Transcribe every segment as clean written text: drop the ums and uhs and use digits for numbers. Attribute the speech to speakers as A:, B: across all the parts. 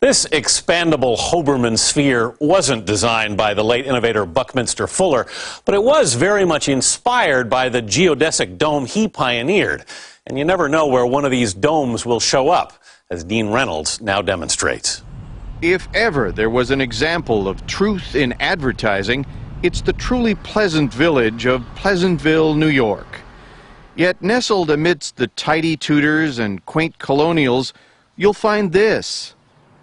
A: This expandable Hoberman sphere wasn't designed by the late innovator Buckminster Fuller, but it was very much inspired by the geodesic dome he pioneered. And you never know where one of these domes will show up, as Dean Reynolds now demonstrates.
B: If ever there was an example of truth in advertising, it's the truly pleasant village of Pleasantville, New York. Yet nestled amidst the tidy Tudors and quaint colonials, you'll find this,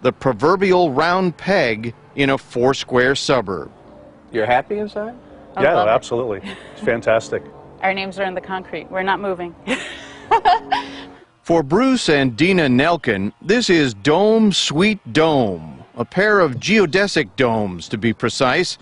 B: the proverbial round peg in a four-square suburb.
C: You're happy inside?
D: Yeah, absolutely. It's fantastic.
E: Our names are in the concrete. We're not moving.
B: For Bruce and Dina Nelkin, this is Dome Sweet Dome, a pair of geodesic domes, to be precise,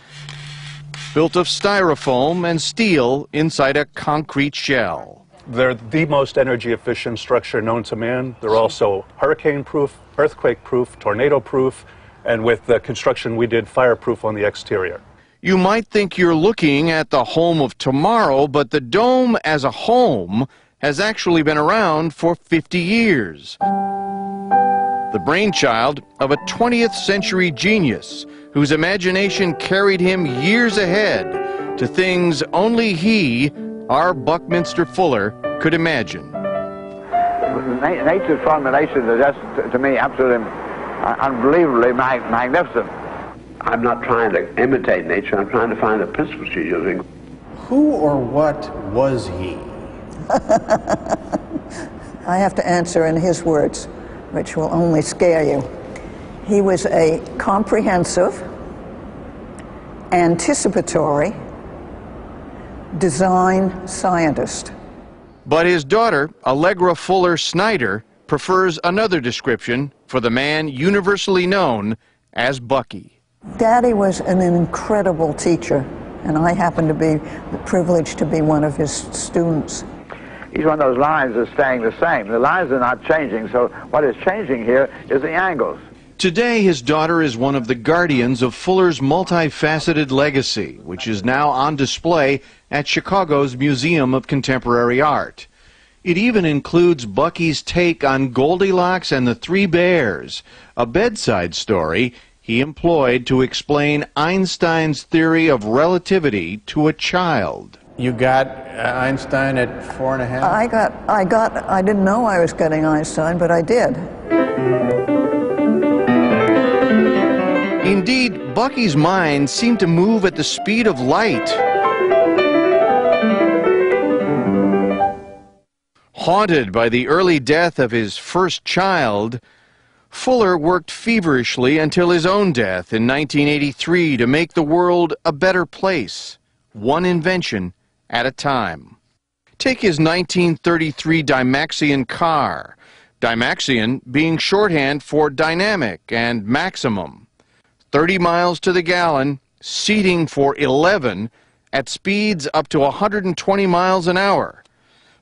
B: built of styrofoam and steel inside a concrete shell.
D: They're the most energy-efficient structure known to man. They're also hurricane-proof, earthquake-proof, tornado-proof, and with the construction we did, fireproof on the exterior.
B: You might think you're looking at the home of tomorrow, but the dome as a home has actually been around for 50 years. The brainchild of a 20th century genius whose imagination carried him years ahead to things only he, our Buckminster Fuller, could imagine.
F: Nature's formulations are just, to me, absolutely unbelievably magnificent.
G: I'm not trying to imitate nature, I'm trying to find the principles she's using.
C: Who or what was he?
H: I have to answer in his words, which will only scare you. He was a comprehensive, anticipatory, design scientist.
B: But his daughter, Allegra Fuller Snyder, prefers another description for the man universally known as Bucky.
H: Daddy was an incredible teacher, and I happen to be privileged to be one of his students.
F: Each one of those lines is staying the same. The lines are not changing, so what is changing here is the angles.
B: Today, his daughter is one of the guardians of Fuller's multifaceted legacy, which is now on display at Chicago's Museum of Contemporary Art. It even includes Bucky's take on Goldilocks and the Three Bears, a bedside story he employed to explain Einstein's theory of relativity to a child.
C: You got Einstein at 4.5?
H: I didn't know I was getting Einstein, but I did.
B: Indeed, Bucky's mind seemed to move at the speed of light. Haunted by the early death of his first child, Fuller worked feverishly until his own death in 1983 to make the world a better place, one invention at a time. Take his 1933 Dymaxion car, Dymaxion being shorthand for dynamic and maximum. 30 miles to the gallon, seating for 11, at speeds up to 120 miles an hour.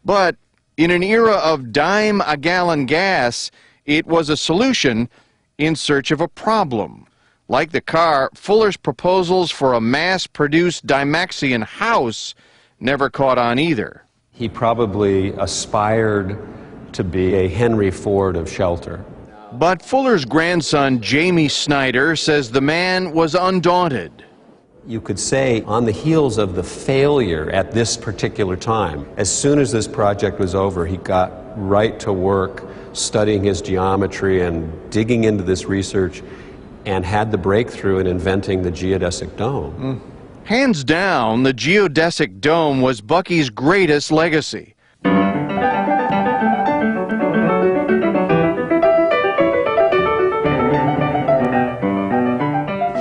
B: But in an era of dime-a-gallon gas, it was a solution in search of a problem. Like the car, Fuller's proposals for a mass-produced Dymaxion house never caught on either.
I: He probably aspired to be a Henry Ford of shelter.
B: But Fuller's grandson, Jaime Snyder, says the man was undaunted.
I: You could say, on the heels of the failure at this particular time, as soon as this project was over, he got right to work studying his geometry and digging into this research and had the breakthrough in inventing the geodesic dome.
B: Hands down, the geodesic dome was Bucky's greatest legacy.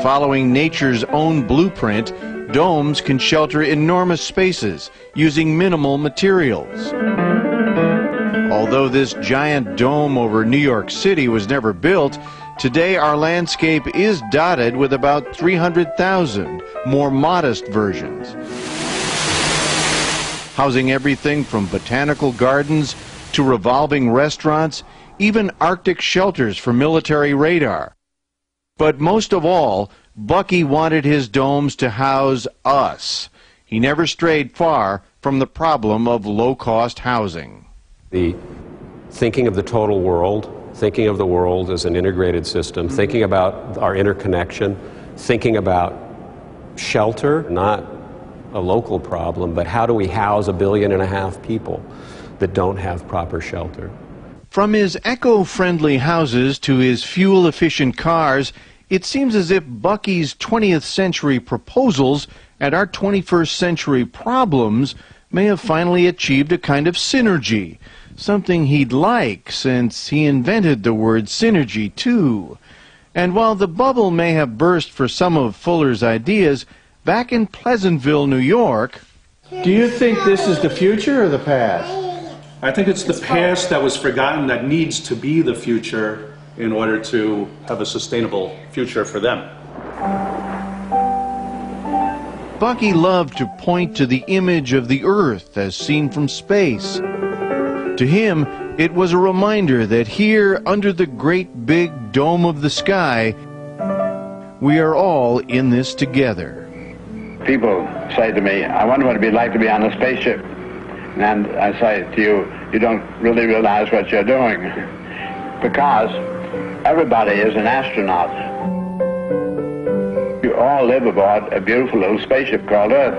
B: Following nature's own blueprint, domes can shelter enormous spaces using minimal materials. Although this giant dome over New York City was never built, today our landscape is dotted with about 300,000 more modest versions, housing everything from botanical gardens to revolving restaurants, even Arctic shelters for military radar. But most of all, Bucky wanted his domes to house us. He never strayed far from the problem of low-cost housing.
I: The thinking of the total world, thinking of the world as an integrated system, thinking about our interconnection, thinking about shelter, not a local problem, but how do we house 1.5 billion people that don't have proper shelter.
B: From his eco-friendly houses to his fuel-efficient cars, it seems as if Bucky's 20th century proposals and our 21st century problems may have finally achieved a kind of synergy, something he'd like since he invented the word synergy too. And while the bubble may have burst for some of Fuller's ideas, back in Pleasantville, New York...
C: Do you think this is the future or the past?
D: I think it's the past that was forgotten that needs to be the future in order to have a sustainable future for them.
B: Bucky loved to point to the image of the Earth as seen from space. To him, it was a reminder that here, under the great big dome of the sky, we are all in this together.
G: People say to me, I wonder what it'd be like to be on a spaceship. And I say to you, you don't really realize what you're doing. Because everybody is an astronaut. You all live aboard a beautiful little spaceship called Earth.